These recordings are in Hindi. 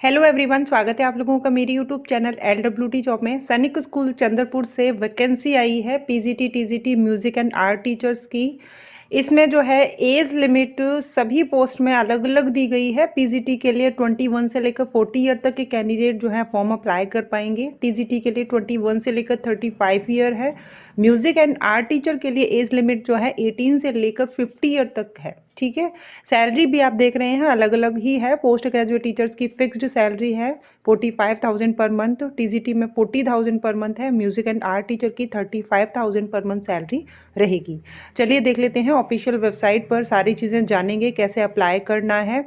हेलो एवरीवन, स्वागत है आप लोगों का मेरी यूट्यूब चैनल LWT जॉब में। सैनिक स्कूल चंद्रपुर से वैकेंसी आई है PGT TGT music and art teachers की। इसमें जो है एज लिमिट सभी पोस्ट में अलग अलग दी गई है। पीजीटी के लिए 21 से लेकर 40 ईयर तक के कैंडिडेट जो है फॉर्म अप्लाई कर पाएंगे। टीजीटी के लिए 21 से लेकर 35 ईयर है। म्यूजिक एंड आर्ट टीचर के लिए एज लिमिट जो है 18 से लेकर 50 ईयर तक है। ठीक है, सैलरी भी आप देख रहे हैं अलग अलग ही है। पोस्ट ग्रेजुएट टीचर्स की फिक्स्ड सैलरी है 45,000 पर मंथ, टीजीटी में 40,000 पर मंथ है, म्यूजिक एंड आर्ट टीचर की 35,000 पर मंथ सैलरी रहेगी। चलिए देख लेते हैं ऑफिशियल वेबसाइट पर सारी चीज़ें जानेंगे, कैसे अप्लाई करना है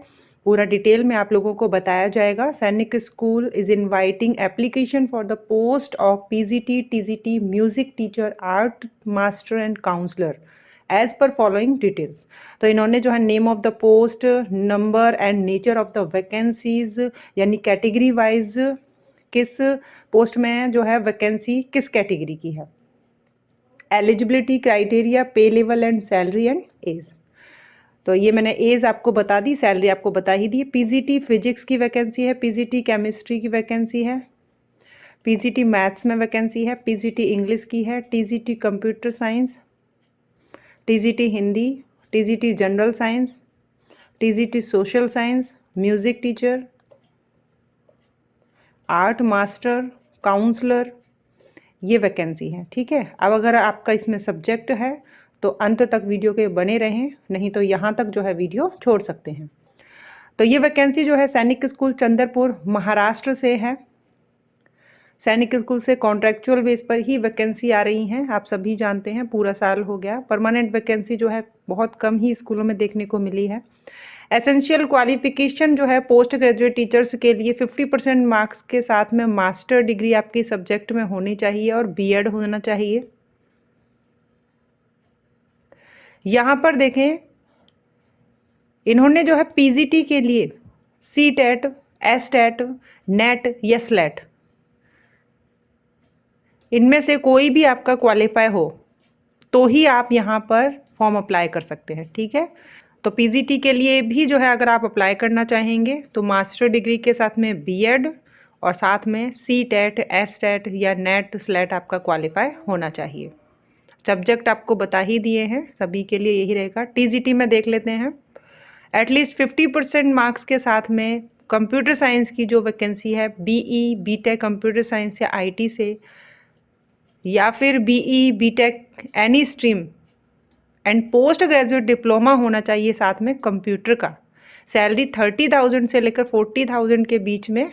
पूरा डिटेल में आप लोगों को बताया जाएगा। Sainik school is inviting application for the post of PGT TGT music teacher art master and counsellor as per following details. तो इन्होंने जो है name of the post, number and nature of the vacancies यानी कैटेगरी वाइज किस पोस्ट में जो है वैकेंसी किस कैटेगरी की है, eligibility criteria, pay level and salary and age. तो ये मैंने एज आपको बता दी, सैलरी आपको बता ही दी। पीजीटी फिजिक्स की वैकेंसी है, पीजीटी केमिस्ट्री की वैकेंसी है, पीजीटी मैथ्स में वैकेंसी है, पीजीटी इंग्लिश की है, TGT computer science, TGT Hindi, TGT general science, TGT social science, music teacher, art master, counsellor, ये वैकेंसी है। ठीक है, अब अगर आपका इसमें सब्जेक्ट है तो अंत तक वीडियो के बने रहें, नहीं तो यहाँ तक जो है वीडियो छोड़ सकते हैं। तो ये वैकेंसी जो है सैनिक स्कूल चंद्रपुर महाराष्ट्र से है। सैनिक स्कूल से कॉन्ट्रैक्चुअल बेस पर ही वैकेंसी आ रही हैं, आप सभी जानते हैं। पूरा साल हो गया, परमानेंट वैकेंसी जो है बहुत कम ही स्कूलों में देखने को मिली है। एसेंशियल क्वालिफिकेशन जो है पोस्ट ग्रेजुएट टीचर्स के लिए 50% मार्क्स के साथ में मास्टर डिग्री आपकी सब्जेक्ट में होनी चाहिए और बीएड होना चाहिए। यहाँ पर देखें, इन्होंने जो है पीजीटी के लिए C TET, S TET, NET या स्लेट, इनमें से कोई भी आपका क्वालिफाई हो तो ही आप यहाँ पर फॉर्म अप्लाई कर सकते हैं। ठीक है, तो पीजीटी के लिए भी जो है अगर आप अप्लाई करना चाहेंगे तो मास्टर डिग्री के साथ में बीएड और साथ में सी टेट, एस टेट या नेट स्लेट आपका क्वालिफाई होना चाहिए। सब्जेक्ट आपको बता ही दिए हैं, सभी के लिए यही रहेगा। टीजीटी में देख लेते हैं, एटलीस्ट 50% मार्क्स के साथ में कंप्यूटर साइंस की जो वैकेंसी है, बीई बीटेक कंप्यूटर साइंस या आईटी से, या फिर BE BTech any stream and post graduate diploma होना चाहिए साथ में कंप्यूटर का। सैलरी 30,000 से लेकर 40,000 के बीच में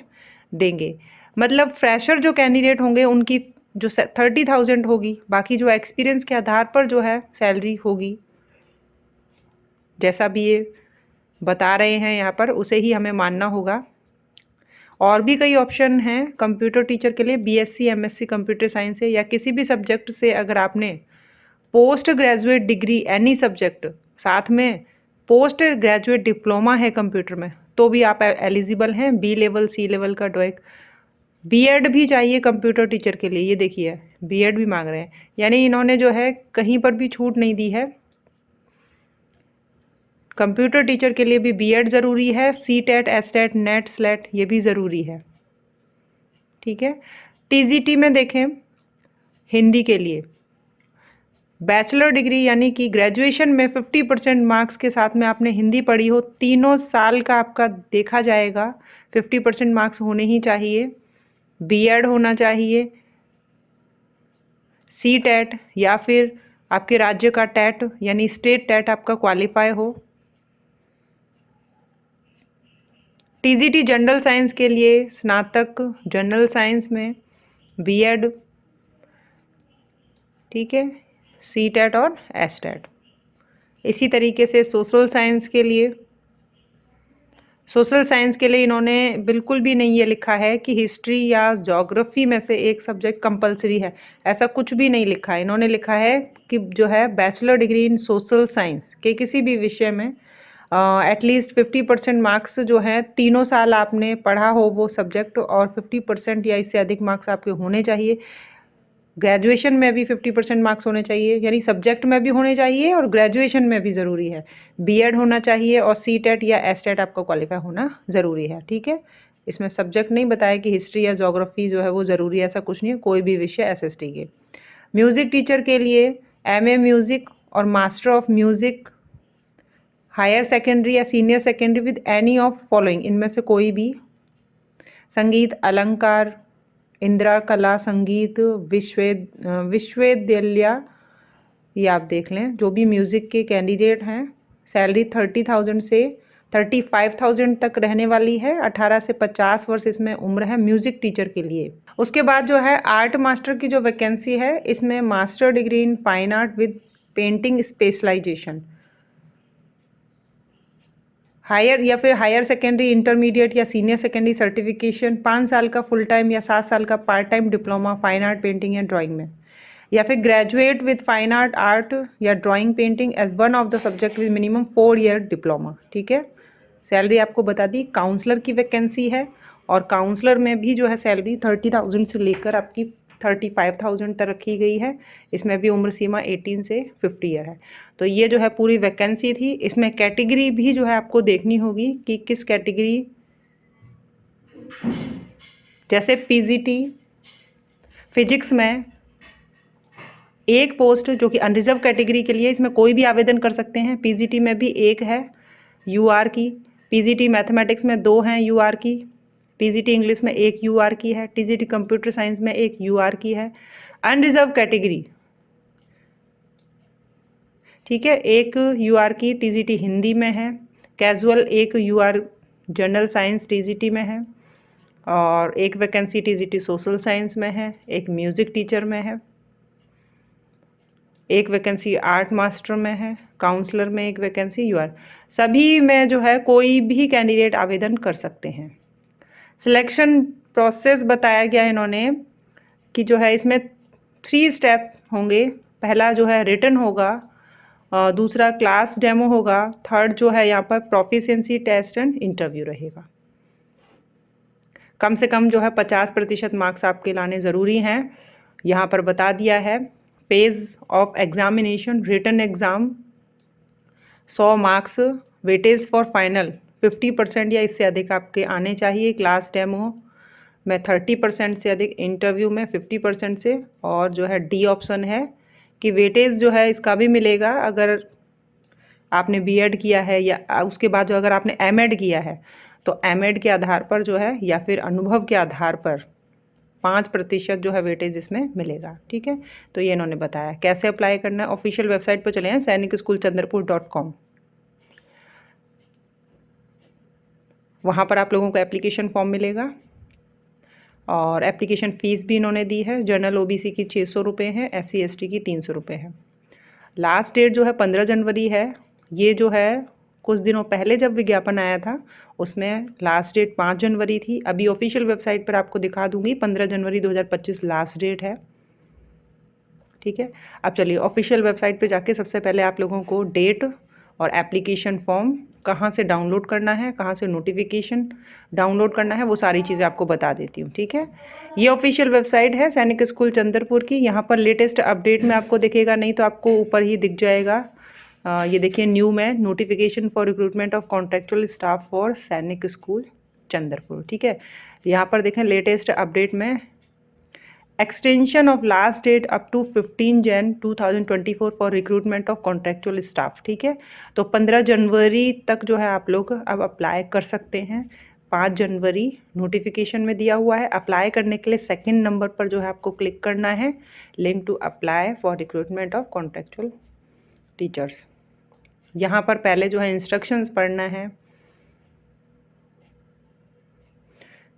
देंगे। मतलब फ्रेशर जो कैंडिडेट होंगे उनकी जो 30,000 होगी, बाकी जो एक्सपीरियंस के आधार पर जो है सैलरी होगी, जैसा भी ये बता रहे हैं यहाँ पर उसे ही हमें मानना होगा। और भी कई ऑप्शन हैं कंप्यूटर टीचर के लिए, बीएससी एमएससी कंप्यूटर साइंस से या किसी भी सब्जेक्ट से अगर आपने post graduate degree any subject साथ में पोस्ट ग्रेजुएट डिप्लोमा है कंप्यूटर में तो भी आप एलिजिबल हैं। बी लेवल सी लेवल का डोएक, बीएड भी चाहिए कंप्यूटर टीचर के लिए, ये देखिए बीएड भी मांग रहे हैं, यानी इन्होंने जो है कहीं पर भी छूट नहीं दी है। कंप्यूटर टीचर के लिए भी बीएड ज़रूरी है, C TET, S TET, NET SLET ये भी ज़रूरी है। ठीक है, टीजीटी में देखें हिंदी के लिए बैचलर डिग्री यानी कि ग्रेजुएशन में 50% मार्क्स के साथ में आपने हिंदी पढ़ी हो, तीनों साल का आपका देखा जाएगा, 50% मार्क्स होने ही चाहिए, बीएड होना चाहिए, सी टेट या फिर आपके राज्य का टेट यानी स्टेट टेट आपका क्वालिफाई हो। टीजीटी जनरल साइंस के लिए स्नातक जनरल साइंस में बीएड, ठीक है, सी टेट और एस टेट। इसी तरीके से सोशल साइंस के लिए इन्होंने बिल्कुल भी नहीं ये लिखा है कि हिस्ट्री या ज्योग्राफी में से एक सब्जेक्ट कंपलसरी है, ऐसा कुछ भी नहीं लिखा है। इन्होंने लिखा है कि जो है bachelor degree in social science के किसी भी विषय में एटलीस्ट 50% मार्क्स जो हैं तीनों साल आपने पढ़ा हो वो सब्जेक्ट, और 50% या इससे अधिक मार्क्स आपके होने चाहिए। ग्रेजुएशन में भी 50% मार्क्स होने चाहिए, यानी सब्जेक्ट में भी होने चाहिए और ग्रेजुएशन में भी ज़रूरी है। बीएड होना चाहिए और सी टेट या एस टेट आपका क्वालिफाई होना ज़रूरी है। ठीक है, इसमें सब्जेक्ट नहीं बताया कि हिस्ट्री या ज्योग्राफी जो है वो ज़रूरी है, ऐसा कुछ नहीं है, कोई भी विषय एसएसटी के। म्यूज़िक टीचर के लिए एमए म्यूज़िक और master of music higher secondary या senior secondary with any of following, इनमें से कोई भी। संगीत, अलंकार, इंदिरा कला संगीत विश्वविद्यालय, ये आप देख लें। जो भी म्यूज़िक के कैंडिडेट हैं, सैलरी 30,000 से 35,000 तक रहने वाली है। 18 से 50 वर्ष इसमें उम्र है म्यूज़िक टीचर के लिए। उसके बाद जो है आर्ट मास्टर की जो वैकेंसी है, इसमें master degree in fine art with painting specialization, higher या फिर हायर सेकेंडरी, इंटरमीडिएट या सीनियर सेकेंडरी सर्टिफिकेशन, 5 साल का फुल टाइम या 7 साल का part time diploma fine art painting या ड्राइंग में, या फिर graduate with fine art art या drawing painting as one of the subject with minimum 4 year diploma. ठीक है, सैलरी आपको बता दी। काउंसलर की वैकेंसी है और काउंसलर में भी जो है सैलरी 30,000 से लेकर आपकी 35,000 तक रखी गई है। इसमें भी उम्र सीमा 18 से 50 ईयर है। तो ये जो है पूरी वैकेंसी थी। इसमें कैटेगरी भी जो है आपको देखनी होगी कि किस कैटेगरी, जैसे पीजीटी फिजिक्स में एक पोस्ट जो कि अनरिजर्व कैटेगरी के लिए, इसमें कोई भी आवेदन कर सकते हैं। पीजीटी में भी एक है यूआर की, पीजीटी मैथमेटिक्स में 2 हैं यूआर की, पीजीटी इंग्लिश में 1 यूआर की है, टीजीटी कंप्यूटर साइंस में 1 यूआर की है। अनरिजर्व कैटेगरी, ठीक है, 1 यूआर की टीजीटी हिंदी में है, casual 1 UR general science TGT में है, और 1 वैकेंसी टीजीटी सोशल साइंस में है, 1 म्यूज़िक टीचर में है, 1 वैकेंसी आर्ट मास्टर में है, काउंसलर में 1 वैकेंसी यूआर। सभी में जो है कोई भी कैंडिडेट आवेदन कर सकते हैं। सिलेक्शन प्रोसेस बताया गया है इन्होंने कि जो है इसमें 3 स्टेप होंगे। पहला जो है रिटन होगा, दूसरा क्लास डेमो होगा, थर्ड जो है यहाँ पर प्रोफिशिएंसी टेस्ट एंड इंटरव्यू रहेगा। कम से कम जो है 50% मार्क्स आपके लाने ज़रूरी हैं। यहाँ पर बता दिया है phase of examination, written exam 100 marks, weightage for final 50% या इससे अधिक आपके आने चाहिए, क्लास डेमो में 30% से अधिक, इंटरव्यू में 50% से, और जो है डी ऑप्शन है कि वेटेज जो है इसका भी मिलेगा अगर आपने बीएड किया है, या उसके बाद जो अगर आपने एमएड किया है तो एमएड के आधार पर जो है, या फिर अनुभव के आधार पर 5% जो है वेटेज इसमें मिलेगा। ठीक है, तो ये इन्होंने बताया। कैसे अप्लाई करना है, ऑफिशियल वेबसाइट पर चले हैं sainikscholchandrapur.com, वहाँ पर आप लोगों को एप्लीकेशन फॉर्म मिलेगा और एप्लीकेशन फ़ीस भी इन्होंने दी है। जनरल ओबीसी की 600 रुपये है, SC ST की 300 रुपये है। लास्ट डेट जो है 15 जनवरी है। ये जो है कुछ दिनों पहले जब विज्ञापन आया था उसमें लास्ट डेट 5 जनवरी थी। अभी ऑफिशियल वेबसाइट पर आपको दिखा दूंगी 15 जनवरी 2025 लास्ट डेट है। ठीक है, अब चलिए ऑफिशियल वेबसाइट पे जाके सबसे पहले आप लोगों को डेट और एप्लीकेशन फॉर्म कहाँ से डाउनलोड करना है, कहाँ से नोटिफिकेशन डाउनलोड करना है, वो सारी चीज़ें आपको बता देती हूँ। ठीक है, ये ऑफिशियल वेबसाइट है सैनिक स्कूल चंद्रपुर की। यहाँ पर लेटेस्ट अपडेट में आपको दिखेगा, नहीं तो आपको ऊपर ही दिख जाएगा। ये देखिए न्यू में notification for recruitment of contractual staff for Sainik school Chandrapur. ठीक है, यहाँ पर देखें लेटेस्ट अपडेट में extension of last date up to 15 Jan 2024 for recruitment of contractual staff. ठीक है, तो 15 जनवरी तक जो है आप लोग अब अप्लाई कर सकते हैं। 5 जनवरी नोटिफिकेशन में दिया हुआ है। अप्लाई करने के लिए सेकंड नंबर पर जो है आपको क्लिक करना है, link to apply for recruitment of contractual teachers. यहाँ पर पहले जो है इंस्ट्रक्शंस पढ़ना है,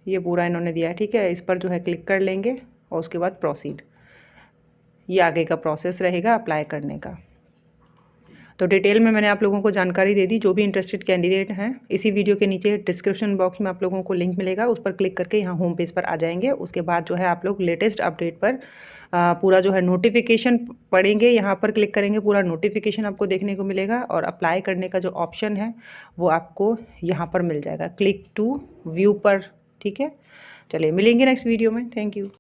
ये पूरा इन्होंने दिया है। ठीक है, इस पर जो है क्लिक कर लेंगे और उसके बाद प्रोसीड, ये आगे का प्रोसेस रहेगा अप्लाई करने का। तो डिटेल में मैंने आप लोगों को जानकारी दे दी। जो भी इंटरेस्टेड कैंडिडेट हैं, इसी वीडियो के नीचे डिस्क्रिप्शन बॉक्स में आप लोगों को लिंक मिलेगा, उस पर क्लिक करके यहाँ होम पेज पर आ जाएंगे। उसके बाद जो है आप लोग लेटेस्ट अपडेट पर पूरा जो है नोटिफिकेशन पढ़ेंगे। यहाँ पर क्लिक करेंगे, पूरा नोटिफिकेशन आपको देखने को मिलेगा और अप्लाई करने का जो ऑप्शन है वो आपको यहाँ पर मिल जाएगा, क्लिक टू व्यू पर। ठीक है, चलिए मिलेंगे नेक्स्ट वीडियो में। Thank you.